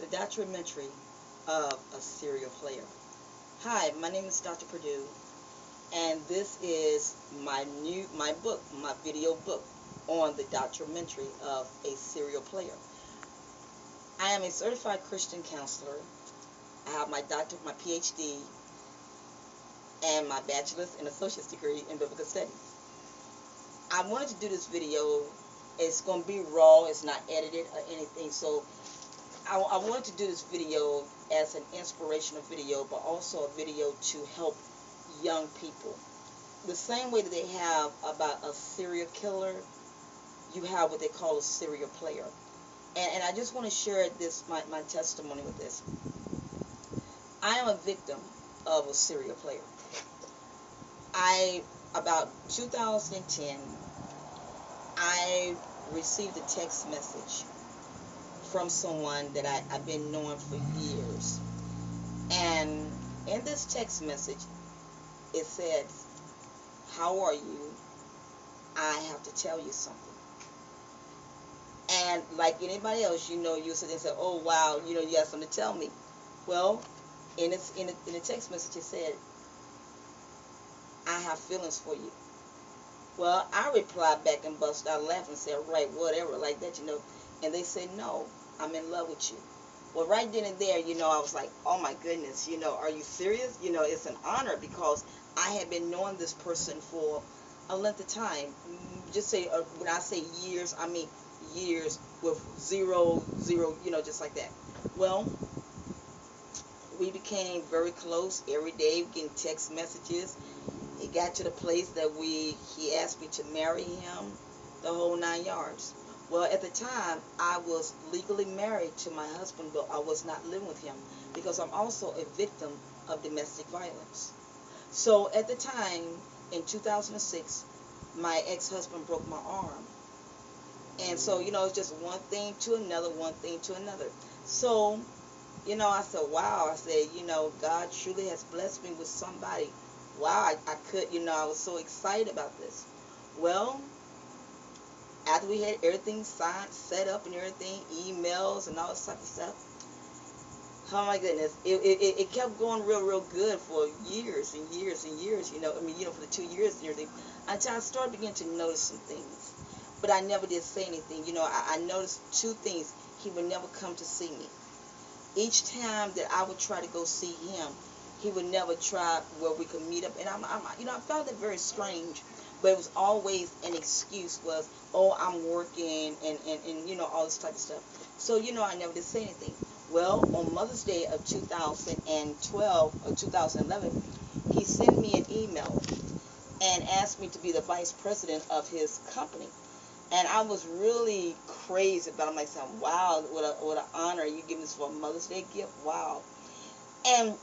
the documentary of a serial player. Hi, my name is Dr. Purdue, and this is my book, my video book on the documentary of a serial player. I am a certified Christian counselor. I have my doctorate, my PhD, and my bachelor's and associate's degree in biblical studies. I wanted to do this video. It's going to be raw. It's not edited or anything. So I wanted to do this video as an inspirational video, but also a video to help young people. The same way that they have about a serial killer, you have what they call a serial player. And I just want to share my testimony with this. I am a victim of a serial player. About 2010, I received a text message from someone that I've been knowing for years. And in this text message, it said, "How are you? I have to tell you something." And like anybody else, you sit there and say, "Oh, wow, you have something to tell me." Well, in the text message, it said, "I have feelings for you." Well, I replied back and busted out laughing and said, "Right, whatever," like that, And they said, "No, I'm in love with you." Well, right then and there, I was like, "Oh my goodness, are you serious?" It's an honor because I had been knowing this person for a length of time. Just say, when I say years, I mean years with zero, just like that. Well, we became very close every day, getting text messages. It got to the place that he asked me to marry him, the whole 9 yards. Well, at the time, I was legally married to my husband, but I was not living with him because I'm also a victim of domestic violence. So at the time, in 2006, my ex-husband broke my arm. And so, it's just one thing to another, one thing to another. So, I said, wow. I said, God truly has blessed me with somebody. Wow, I could, I was so excited about this. Well, after we had everything signed, set up and everything, emails and all this type of stuff, oh my goodness, it kept going real good for years and years and years, for the 2 years and everything, until I started beginning to notice some things. But I never did say anything. I noticed two things. He would never come to see me. Each time that I would try to go see him, he would never try where we could meet up. And I found it very strange. But it was always an excuse was, "Oh, I'm working," and all this type of stuff. So, I never did say anything. Well, on Mother's Day of 2012 or 2011, he sent me an email and asked me to be the vice president of his company. And I was really crazy about it. I'm like saying, "Wow, what an honor. You give this for a Mother's Day gift. Wow." And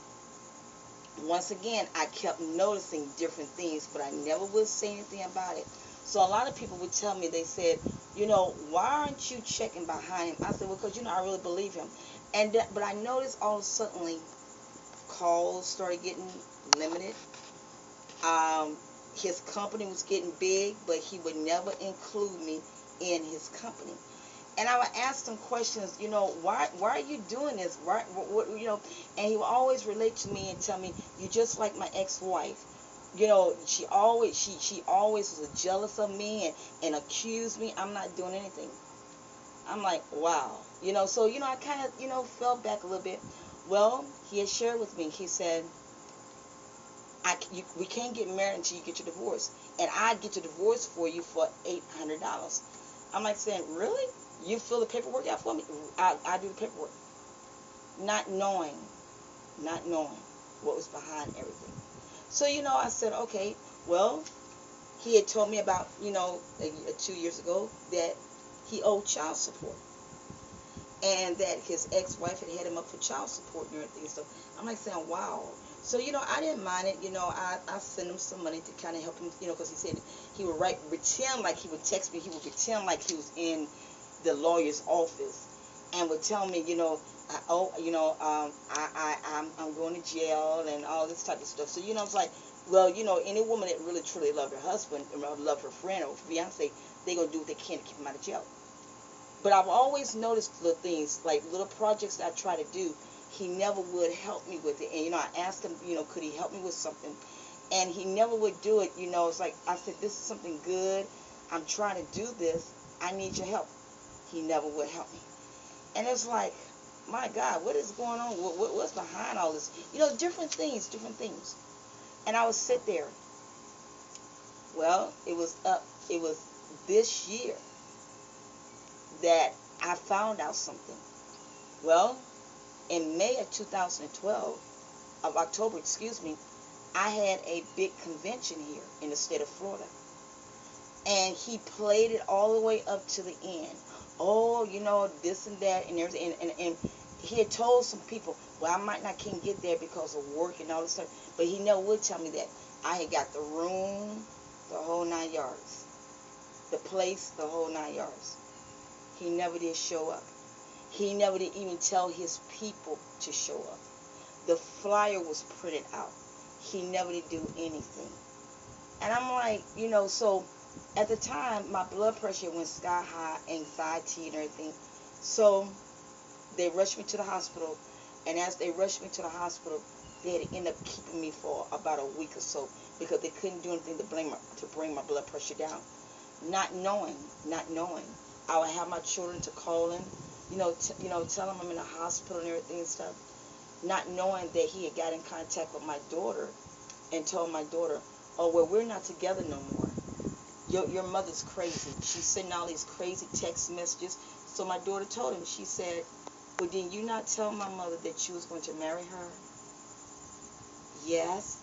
once again, I kept noticing different things, but I never would say anything about it. So a lot of people would tell me, they said, "Why aren't you checking behind him?" I said, "Well, because, I really believe him." But I noticed all of a sudden calls started getting limited. Um, his company was getting big, but he would never include me in his company. And I would ask him questions, why are you doing this? What? And he would always relate to me and tell me, "You're just like my ex-wife. She always was jealous of me and accused me. I'm not doing anything." I'm like, wow. So, I kind of, fell back a little bit. Well, he had shared with me, he said, we can't get married until you get your divorce. And I get your divorce for you for $800. I'm like saying, "Really? You fill the paperwork out for me?" I do the paperwork. Not knowing what was behind everything. So, I said, okay, well, he had told me about, 2 years ago that he owed child support. And that his ex-wife had him up for child support and everything. So I'm like saying, wow. So, I didn't mind it. I sent him some money to kind of help him, because he said he would pretend like he would text me. He would pretend like he was in the lawyer's office and would tell me, I'm going to jail and all this type of stuff. So, it's like, well, any woman that really truly loved her husband, or loved her friend or fiance, they going to do what they can to keep him out of jail. But I've always noticed little things, like little projects that I try to do, he never would help me with it. And, I asked him, could he help me with something? And he never would do it. It's like, I said, this is something good. I'm trying to do this. I need your help. He never would help me. And it's like, my God, what is going on? What's behind all this? Different things. And I would sit there. Well, it was this year that I found out something. Well, in May of 2012, of October, I had a big convention here in the state of Florida. And he played it all the way up to the end. Oh, this and that and everything. And he had told some people, well, I might not can get there because of work and all this stuff. But he never would tell me that. I had got the room, the whole 9 yards. The place, the whole 9 yards. He never did show up. He never did even tell his people to show up. The flyer was printed out. He never did do anything. And I'm like, so at the time, my blood pressure went sky high, anxiety and everything. So they rushed me to the hospital. And as they rushed me to the hospital, they had to end up keeping me for about a week or so because they couldn't do anything to bring my blood pressure down. Not knowing. I would have my children to call him, tell him I'm in the hospital and everything and stuff. Not knowing that he had got in contact with my daughter and told my daughter, oh, well, we're not together no more. Your mother's crazy. She's sending all these crazy text messages. So my daughter told him, she said, well, didn't you not tell my mother that you was going to marry her? Yes.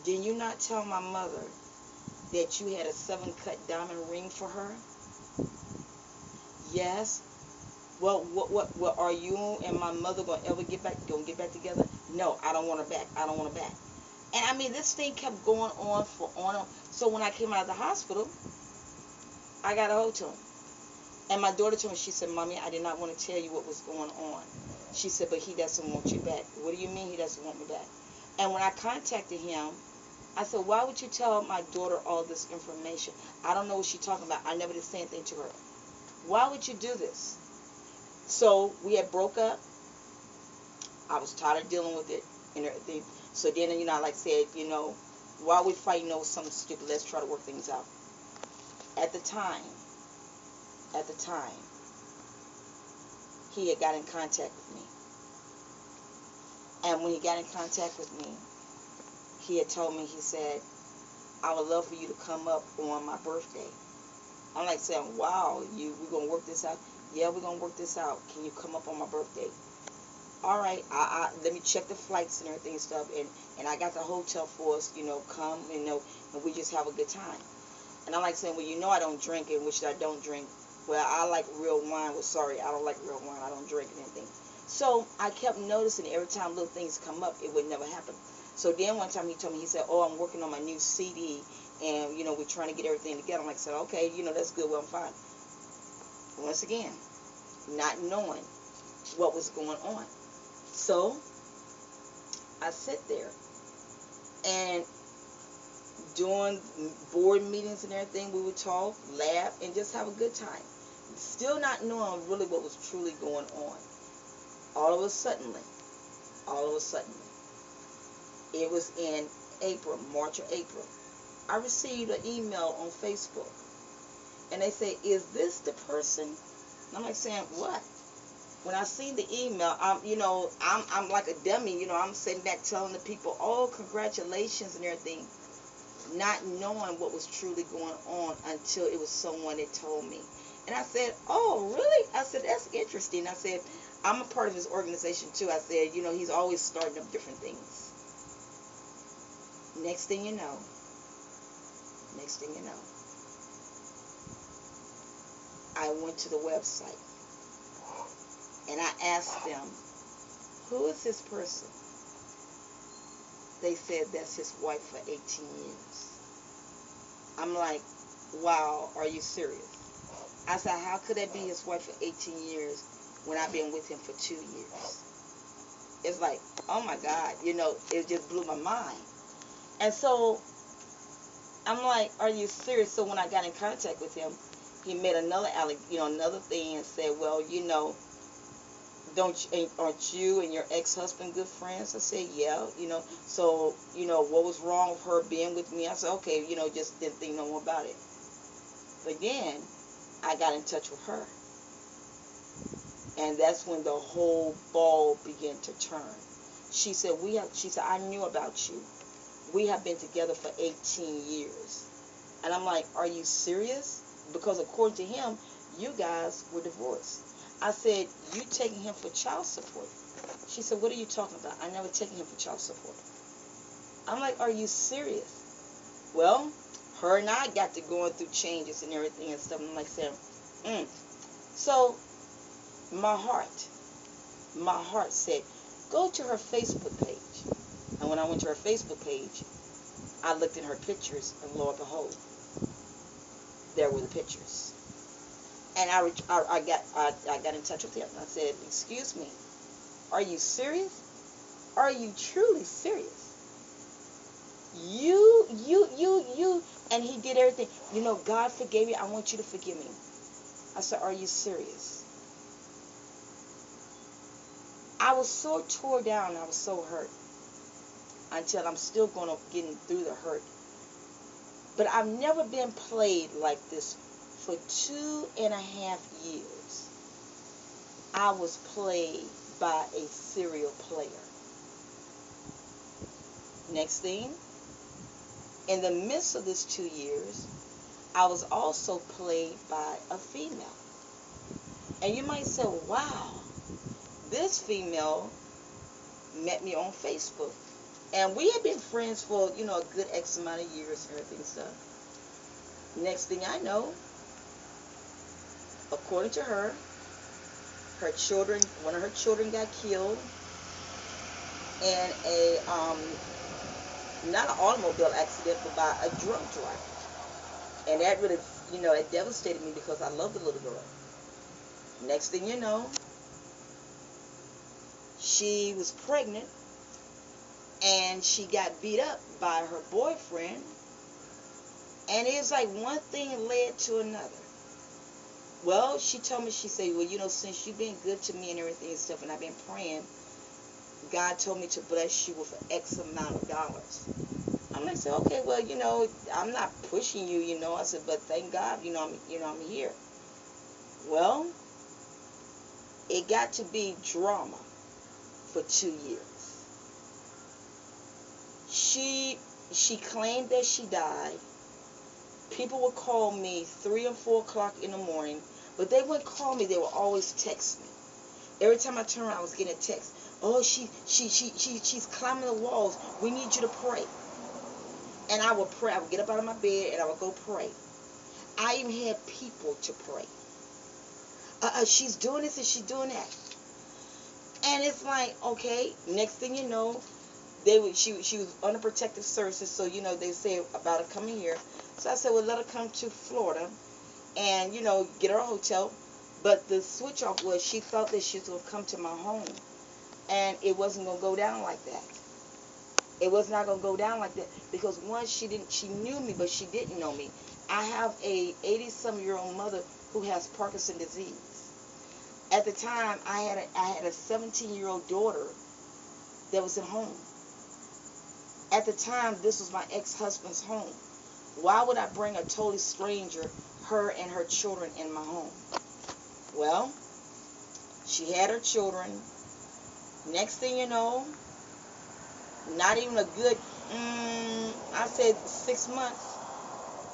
Didn't you not tell my mother that you had a 7-cut diamond ring for her? Yes. Well, what are you and my mother gonna ever get back together? No, I don't want her back. And I mean, this thing kept going on. So when I came out of the hospital, I got a hold to him. And my daughter told me, she said, Mommy, I did not want to tell you what was going on. She said, but he doesn't want you back. What do you mean he doesn't want me back? And when I contacted him, I said, why would you tell my daughter all this information? I don't know what she's talking about. I never did say anything to her. Why would you do this? So we had broke up. I was tired of dealing with it and everything. So then, I like said, while we fighting over something stupid, let's try to work things out. At the time, he had got in contact with me. And when he got in contact with me, he had told me, he said, I would love for you to come up on my birthday. I'm like saying, wow, we're going to work this out? Yeah, we're going to work this out. Can you come up on my birthday? All right, let me check the flights and everything and stuff. And I got the hotel for us, come, and we just have a good time. And I'm like saying, well, I don't drink, and which I don't drink. Well, I like real wine. Well, sorry, I don't like real wine. I don't drink anything. So I kept noticing every time little things come up, it would never happen. So then one time he told me, he said, oh, I'm working on my new CD, and, we're trying to get everything together. I'm like, said, okay, that's good. Well, I'm fine. Once again, not knowing what was going on. So I sit there, and during board meetings and everything, we would talk, laugh, and just have a good time. Still not knowing really what was truly going on. All of a sudden, it was in March or April, I received an email on Facebook, and they say, is this the person? And I'm like saying, what? When I seen the email, I'm like a dummy, I'm sitting back telling the people, oh, congratulations and everything, not knowing what was truly going on until it was someone that told me. And I said, oh, really? I said, that's interesting. I said, I'm a part of his organization too. I said, he's always starting up different things. Next thing you know, I went to the website and I asked them, who is this person? They said that's his wife for 18 years. I'm like, wow, are you serious? I said, how could that be his wife for 18 years when I've been with him for 2 years? It's like, oh my God, it just blew my mind. And so I'm like, are you serious? So when I got in contact with him, he made another another thing and said, well, aren't you and your ex-husband good friends? I said, yeah, so, what was wrong with her being with me? I said, okay, just didn't think no more about it. But then I got in touch with her, and that's when the whole ball began to turn. She said, I knew about you. We have been together for 18 years. And I'm like, are you serious? Because according to him, you guys were divorced. I said, you taking him for child support? She said, what are you talking about? I never taken him for child support. I'm like, are you serious? Well, her and I got to going through changes and everything and stuff. And I'm like saying, So my heart said, go to her Facebook page. And when I went to her Facebook page, I looked at her pictures, and lo and behold, there were the pictures. And I got in touch with him. I said, excuse me, are you serious? Are you truly serious? You, and he did everything. God forgave you. I want you to forgive me. I said, are you serious? I was so tore down. I was so hurt. Until I'm still getting through the hurt. But I've never been played like this. For 2.5 years, I was played by a serial player. Next thing, in the midst of this 2 years, I was also played by a female. And you might say, wow, this female met me on Facebook. And we had been friends for, a good X amount of years and everything and stuff. Next thing I know, according to her, one of her children got killed in not an automobile accident, but by a drunk driver. And that really, it devastated me because I love the little girl. Next thing you know, she was pregnant and she got beat up by her boyfriend. And it's like one thing led to another. Well, she told me, she said, well, since you've been good to me and everything and stuff, and I've been praying, God told me to bless you with X amount of dollars. I'm like, okay, well, I'm not pushing you, I said, but thank God, I'm here. Well, it got to be drama for 2 years. She claimed that she died. People would call me 3 or 4 o'clock in the morning, but they wouldn't call me. They would always text me. Every time I turned around, I was getting a text. Oh, she's climbing the walls. We need you to pray. And I would pray. I would get up out of my bed and I would go pray. I even had people to pray. She's doing this and she's doing that. And it's like, okay, next thing you know, she was under protective services, so they say about her coming here. So I said, well, let her come to Florida and get her a hotel. But the switch off was she thought that she was going to come to my home, and it wasn't going to go down like that. It was not going to go down like that because once she knew me, but she didn't know me. I have a 80-some-year-old mother who has Parkinson's disease. At the time, I had a 17-year-old daughter that was at home. At the time, this was my ex-husband's home. Why would I bring a totally stranger, her and her children, in my home? Well, she had her children. Next thing you know, not even a good, I said 6 months,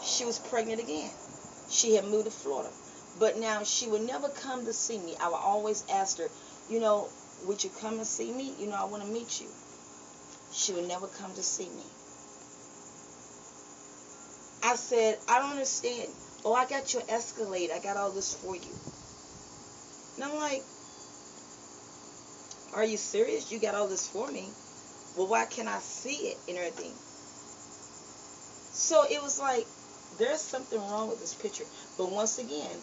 she was pregnant again. She had moved to Florida. But now she would never come to see me. I would always ask her, would you come and see me? I want to meet you. She would never come to see me. I said, I don't understand. Oh, I got your Escalade. I got all this for you. And I'm like, are you serious? You got all this for me? Well, why can't I see it and everything? So it was like, there's something wrong with this picture. But once again,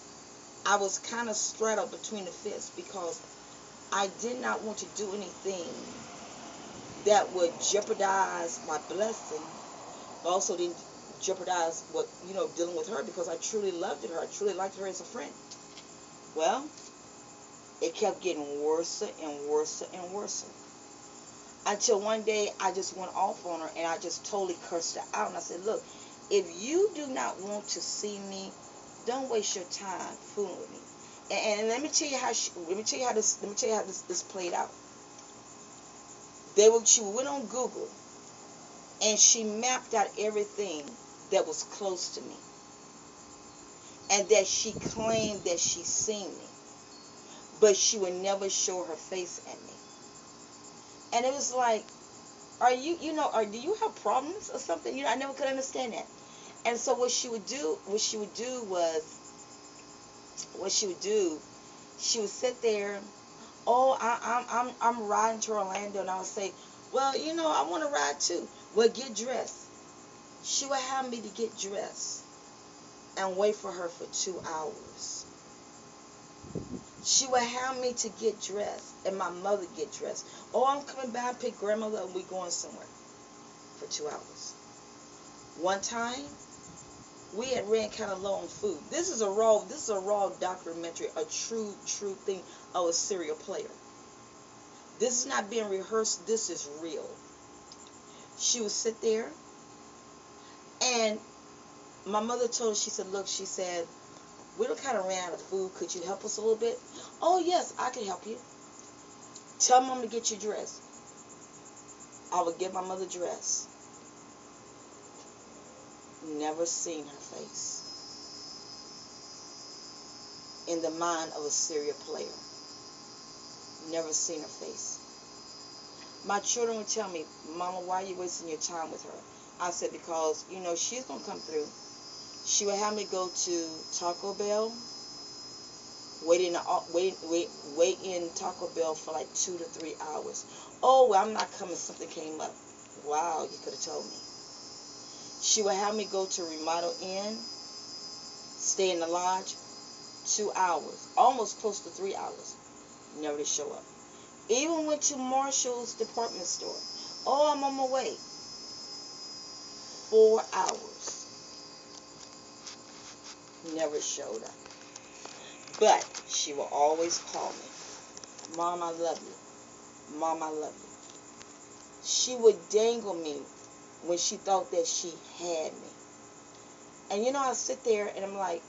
I was kind of straddled between the fence because I did not want to do anything that would jeopardize my blessing, but also didn't jeopardize what, dealing with her, because I truly loved her. I truly liked her as a friend. Well, it kept getting worse and worse and worse. Until one day I just went off on her and I just totally cursed her out. And I said, look, if you do not want to see me, don't waste your time fooling with me. And let me tell you how this played out. She went on Google and she mapped out everything that was close to me, and that she claimed that she seen me, but she would never show her face at me. And it was like, or do you have problems or something? I never could understand that. And so what she would do, she would sit there. Oh, I'm riding to Orlando, and I would say, well, I want to ride too. Well, get dressed. She would have me to get dressed and wait for her for 2 hours. She would have me to get dressed and my mother get dressed. Oh, I'm coming by and pick grandmother and we going somewhere for 2 hours. One time, we had ran kind of low on food. This is a raw documentary, a true thing of a serial player. This is not being rehearsed. This is real. She would sit there, and my mother told her, she said, look, she said, we done kind of ran out of food. Could you help us a little bit? Oh, yes, I can help you. Tell mom to get you dressed. I would get my mother dressed. Never seen her face. In the mind of a serial player. Never seen her face. My children would tell me, Mama, why are you wasting your time with her? I said, because, she's going to come through. She would have me go to Taco Bell, wait in Taco Bell for like 2 to 3 hours. Oh, well, I'm not coming. Something came up. Wow, you could have told me. She would have me go to Remodel Inn, stay in the lodge, 2 hours, almost close to 3 hours. Never to show up. Even went to Marshall's department store. Oh, I'm on my way. 4 hours. Never showed up. But she will always call me. Mom, I love you. Mom, I love you. She would dangle me when she thought that she had me. And I sit there and I'm like,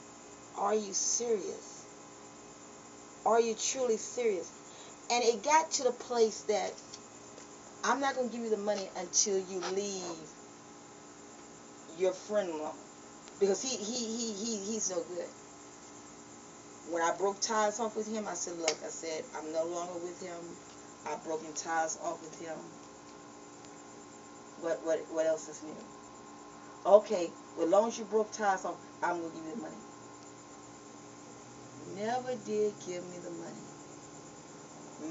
are you serious? Are you truly serious? And it got to the place that I'm not going to give you the money until you leave your friend alone. Because he's no good. When I broke ties off with him, I said, look, I'm no longer with him. I've broken ties off with him. What else is new? Okay, well, as long as you broke ties off, I'm going to give you the money. Never did give me the money.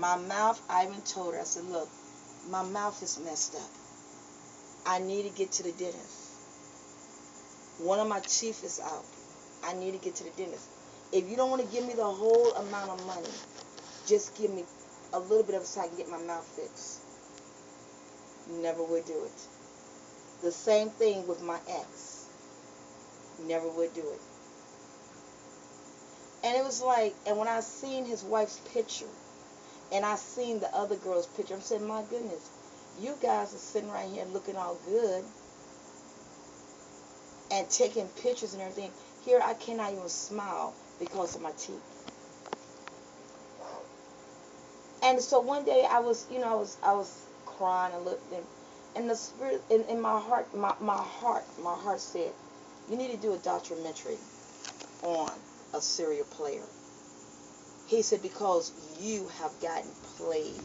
My mouth, I even told her, I said, look, my mouth is messed up. I need to get to the dentist. One of my teeth is out. I need to get to the dentist. If you don't want to give me the whole amount of money, just give me a little bit of it so I can get my mouth fixed. Never would do it. The same thing with my ex. Never would do it. And it was like, and when I seen his wife's picture, and I seen the other girl's picture, I'm saying, my goodness, you guys are sitting right here looking all good and taking pictures and everything. Here, I cannot even smile because of my teeth. And so one day I was crying a little bit, and the spirit in my heart, my heart said, you need to do a documentary on a serial player. He said, because you have gotten played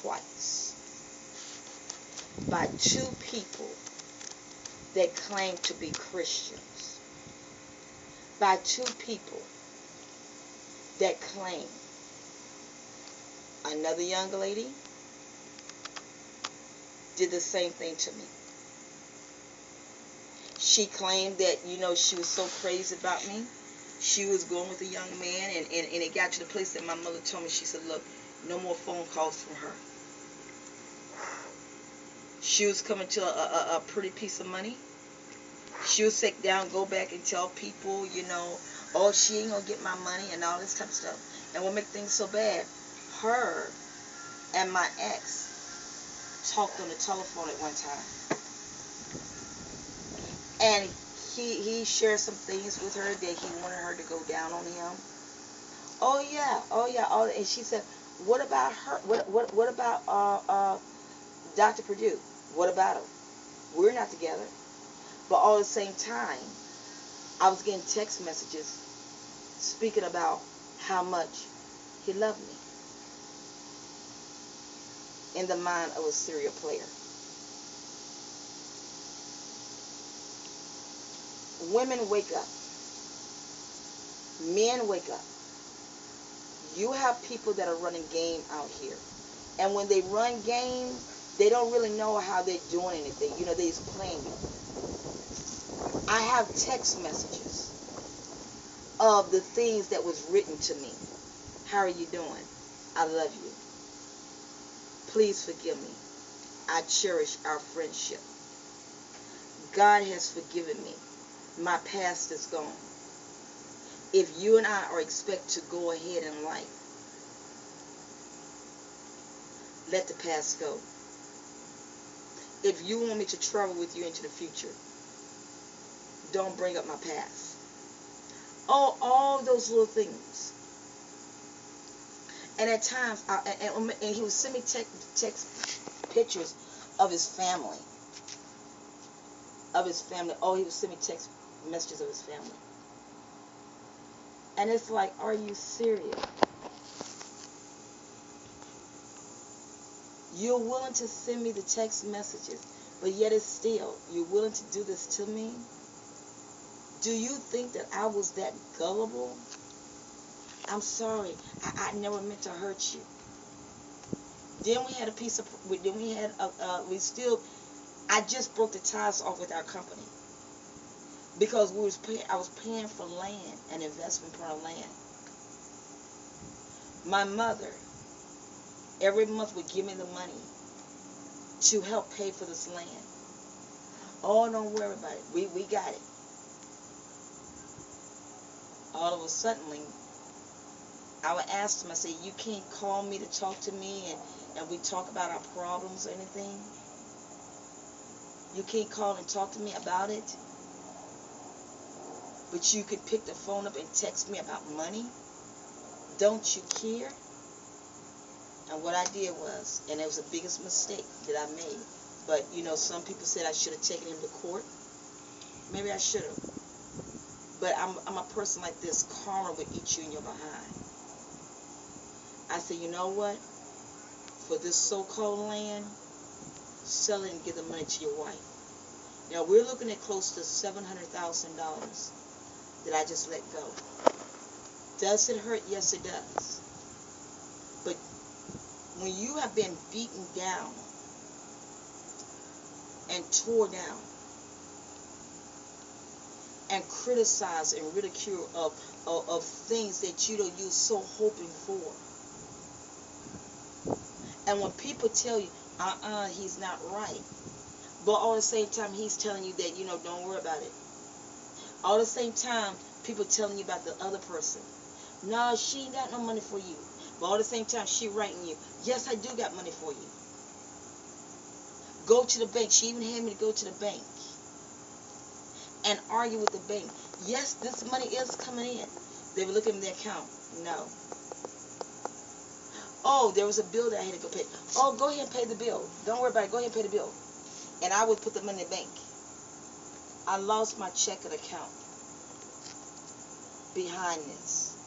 twice by 2 people that claim to be Christians, by 2 people that claim. Another young lady did the same thing to me. She claimed that, she was so crazy about me. She was going with a young man, and it got to the place that my mother told me, she said, look, no more phone calls from her. She was coming to a pretty piece of money. She'll sit down, go back and tell people, oh, she ain't gonna get my money and all this type of stuff. And what make things so bad, her and my ex talked on the telephone at one time. And he shared some things with her that he wanted her to go down on him. Oh yeah, oh yeah, and she said, what about her? What about Dr. Purdue? What about him? We're not together. But all at the same time, I was getting text messages speaking about how much he loved me in the mind of a serial player. Women wake up. Men wake up. You have people that are running game out here. And when they run game, they don't really know how they're doing anything. They're just playing you. I have text messages of the things that was written to me. How are you doing? I love you. Please forgive me. I cherish our friendship. God has forgiven me. My past is gone. If you and I are expected to go ahead in life, let the past go. If you want me to travel with you into the future, don't bring up my past. Oh, all those little things. And at times, and he would send me text pictures of his family. Oh, he would send me text messages of his family. And it's like, are you serious? You're willing to send me the text messages, but yet it's still, you're willing to do this to me? Do you think that I was that gullible? I'm sorry. I never meant to hurt you. Then we had a piece of, then we had, I just broke the ties off with our company. Because I was paying for land, an investment for land. My mother, every month would give me the money to help pay for this land. Oh, don't worry about it. We got it. All of a sudden, I would ask them, I say, you can't call me to talk to me and we talk about our problems or anything? You can't call and talk to me about it? But you could pick the phone up and text me about money? Don't you care? And what I did was, and it was the biggest mistake that I made, but some people said I should have taken him to court. Maybe I should have. But I'm a person like this. Karma will eat you in your behind. I said, you know what? For this so-called land, sell it and give the money to your wife. Now, we're looking at close to $700,000 that I just let go. Does it hurt? Yes, it does. But when you have been beaten down and tore down and criticized and ridiculed of things that you're so hoping for, and when people tell you, he's not right, but all at the same time, he's telling you that, don't worry about it. All at the same time, people telling you about the other person. No, she ain't got no money for you. But all at the same time, she writing you, yes, I do got money for you. Go to the bank. She even had me to go to the bank and argue with the bank. Yes, this money is coming in. They were looking at their account. No. Oh, there was a bill that I had to go pay. Oh, go ahead and pay the bill. Don't worry about it. Go ahead and pay the bill. And I would put the money in the bank. I lost my checking account behind this.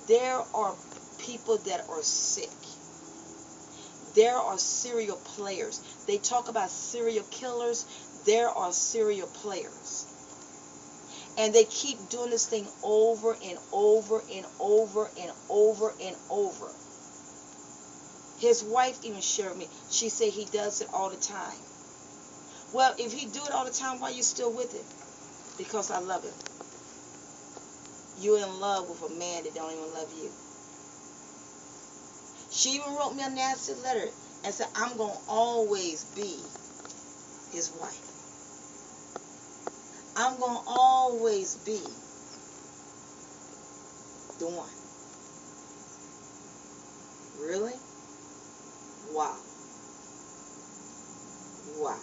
There are people that are sick. There are serial players. They talk about serial killers. There are serial players. And they keep doing this thing over and over and over and over and over. His wife even shared me. She said he does it all the time. Well, if he do it all the time, why are you still with him? Because I love him. You're in love with a man that don't even love you. She even wrote me a nasty letter and said, I'm going to always be his wife. I'm going to always be the one. Really? Wow. Wow.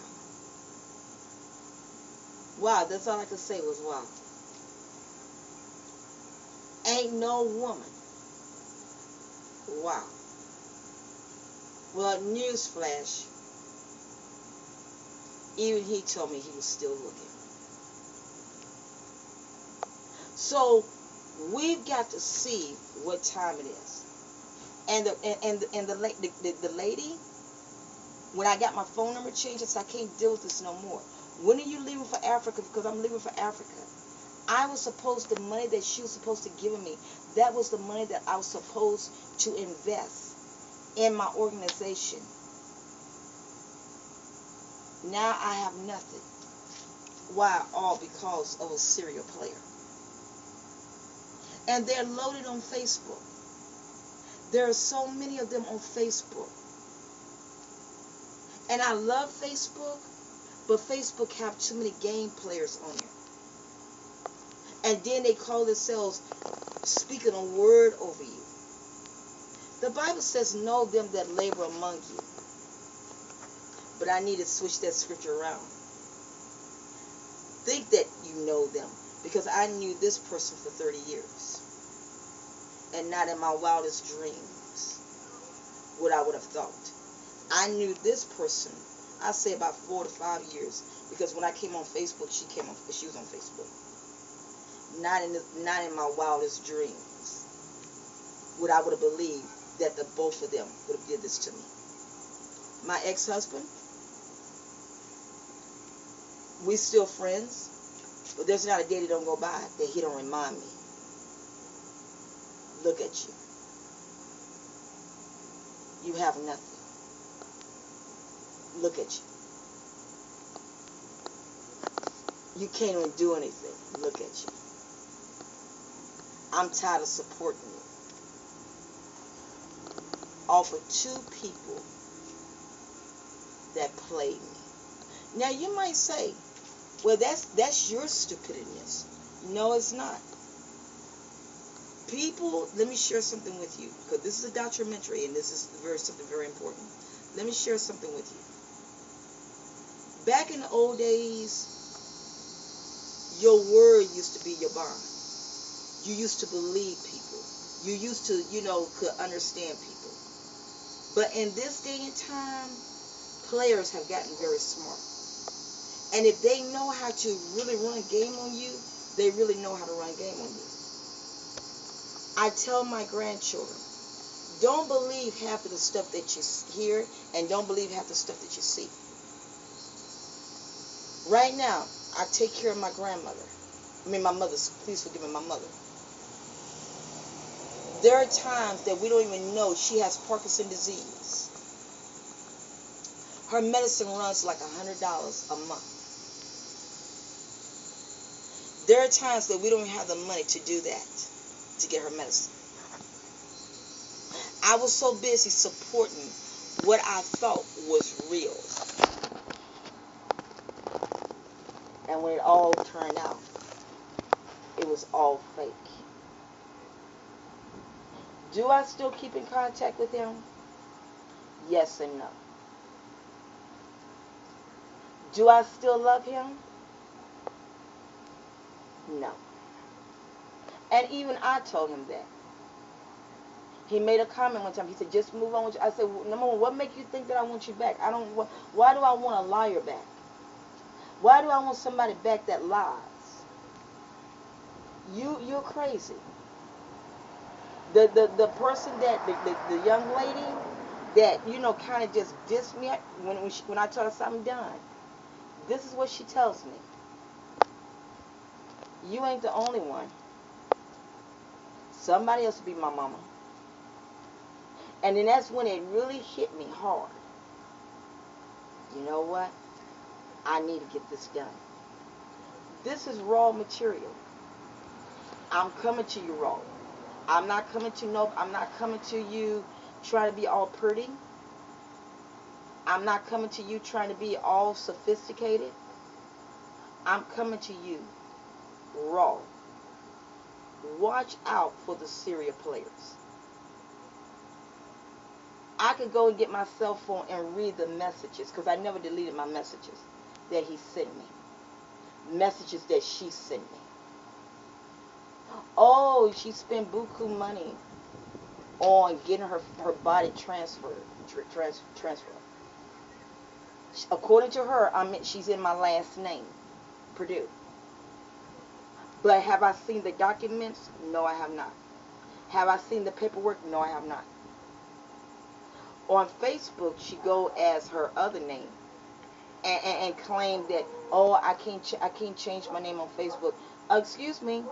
Wow, that's all I could say was wow. Ain't no woman. Wow. Well, newsflash, even he told me he was still looking. So we've got to see what time it is. And the lady, when I got my phone number changed, I said, I can't deal with this no more. When are you leaving for Africa? Because I'm leaving for Africa. I was supposed, the money that she was supposed to give me, that was the money that I was supposed to invest in my organization. Now I have nothing. Why? All because of a serial player. And they're loaded on Facebook. There are so many of them on Facebook. And I love Facebook, but Facebook have too many game players on it. And then they call themselves speaking a word over you. The Bible says, know them that labor among you. But I need to switch that scripture around. Think that you know them. Because I knew this person for 30 years. And not in my wildest dreams what I would have thought. I knew this person, I say about 4 to 5 years. Because when I came on Facebook, she was on Facebook. Not in my wildest dreams would I would have believed that the both of them would have did this to me. My ex-husband, we still friends, but there's not a day that don't go by that he don't remind me. Look at you. You have nothing. Look at you. You can't even do anything. Look at you. I'm tired of supporting you. All for 2 people that played me. Now you might say, well, that's your stupidness. No, it's not. People, let me share something with you, because this is a documentary and this is something very important. Let me share something with you. Back in the old days, your word used to be your bond. You used to believe people. You used to, could understand people. But in this day and time, players have gotten very smart. And if they know how to really run a game on you, they really know how to run a game on you. I tell my grandchildren, don't believe half of the stuff that you hear, and don't believe half the stuff that you see. Right now, I take care of my grandmother. My mother. Please forgive me, my mother. There are times that we don't even know she has Parkinson's disease. Her medicine runs like $100 a month. There are times that we don't have the money to do that, to get her medicine. I was so busy supporting what I thought was real. And when it all turned out, it was all fake. Do I still keep in contact with him? Yes and no. Do I still love him? No. And even I told him that. He made a comment one time. He said, just move on with you. I said, well, number one, what makes you think that I want you back? Why do I want a liar back? Why do I want somebody back that lies? You're crazy. The person that, the young lady that, kind of just dissed me when I told her something done. This is what she tells me. You ain't the only one. Somebody else will be my mama. And then that's when it really hit me hard. You know what? I need to get this done. This is raw material. I'm coming to you raw. I'm not coming to you trying to be all pretty. I'm not coming to you trying to be all sophisticated. I'm coming to you raw. Watch out for the serial players. I could go and get my cell phone and read the messages, because I never deleted my messages that he sent me. Messages that she sent me. Oh, she spent buku money on getting her body transferred. Transfer. According to her, she's in my last name, Purdue. But have I seen the documents? No, I have not. Have I seen the paperwork? No, I have not. On Facebook, she go as her other name and claim that, oh, I can't change my name on Facebook. Excuse me.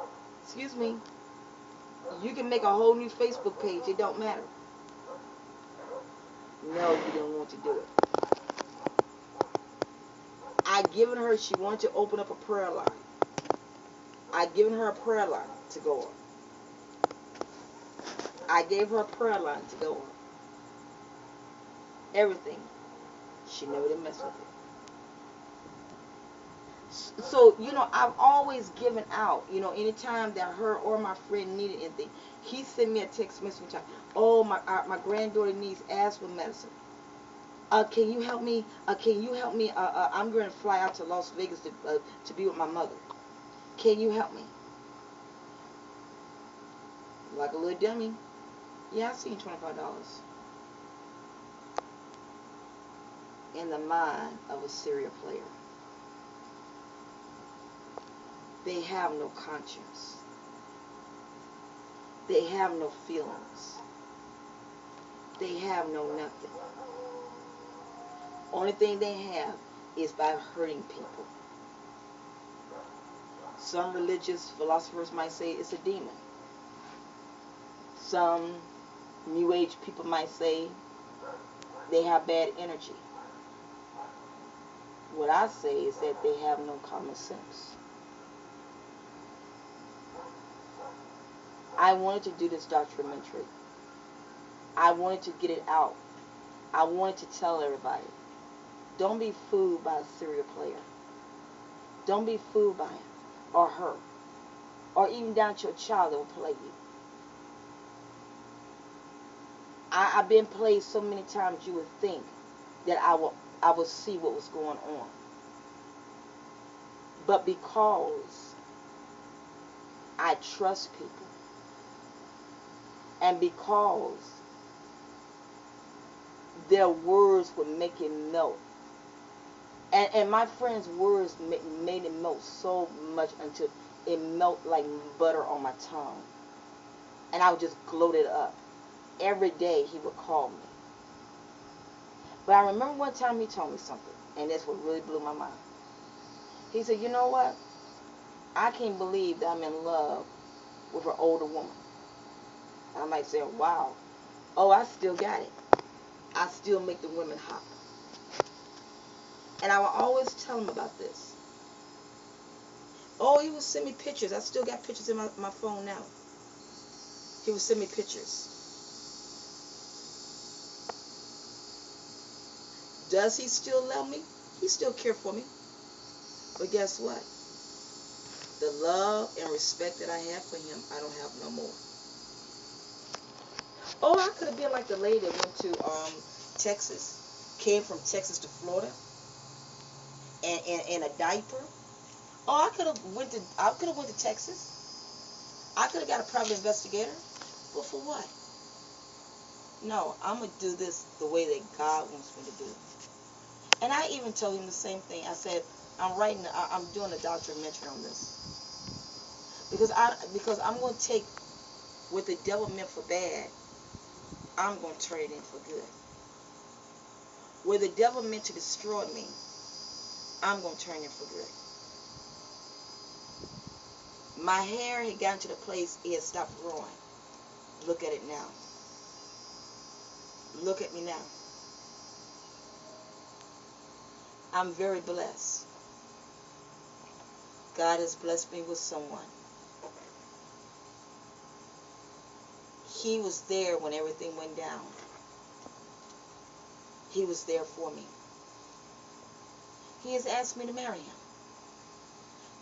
You can make a whole new Facebook page. It don't matter. No, you don't want to do it. I given her. She wanted to open up a prayer line. I given her a prayer line to go on. I gave her a prayer line to go on. Everything. She never did mess with it. So, I've always given out. Anytime that her or my friend needed anything, he sent me a text message. Oh, my granddaughter needs asthma medicine. Can you help me? I'm going to fly out to Las Vegas to be with my mother. Can you help me? Like a little dummy. Yeah, I seen $25. In the mind of a serial player. They have no conscience. They have no feelings. They have no nothing. Only thing they have is by hurting people. Some religious philosophers might say it's a demon. Some New Age people might say they have bad energy. What I say is that they have no common sense. I wanted to do this documentary. I wanted to get it out. I wanted to tell everybody, don't be fooled by a serial player. Don't be fooled by him or her, or even down to your child that will play you. I've been played so many times you would think that I will see what was going on. But because I trust people, and because their words would make it melt, and my friend's words made it melt so much until it melted like butter on my tongue, and I would just gloat it up. Every day he would call me. But I remember one time he told me something, and that's what really blew my mind. He said, you know what? I can't believe that I'm in love with an older woman. I might say, wow. Oh, I still got it. I still make the women hop. And I will always tell him about this. Oh, he would send me pictures. I still got pictures in my phone now. He would send me pictures. Does he still love me? He still cares for me. But guess what? The love and respect that I have for him, I don't have no more. Oh, I could have been like the lady that went to Texas, came from Texas to Florida, and in a diaper. Oh, I could have went to Texas. I could have got a private investigator. But for what? No, I'm gonna do this the way that God wants me to do it. And I even told him the same thing. I said, I'm doing a documentary on this because I'm gonna take what the devil meant for bad. I'm gonna turn it in for good. Where the devil meant to destroy me, I'm gonna turn it for good. My hair had gotten to the place it had stopped growing. Look at it now. Look at me now. I'm very blessed. God has blessed me with someone. He was there when everything went down. He was there for me. He has asked me to marry him.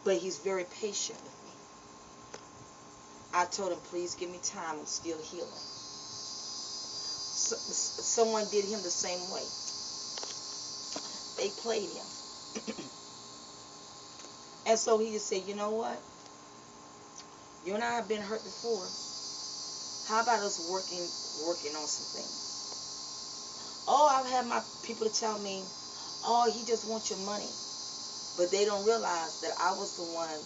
but he's very patient with me. I told him, please give me time. I'm still healing. Someone did him the same way. They played him. And so he just said, you know what? You and I have been hurt before. How about us working on some things? Oh, I've had my people to tell me, oh, he just wants your money. But they don't realize that I was the one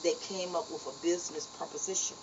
that came up with a business proposition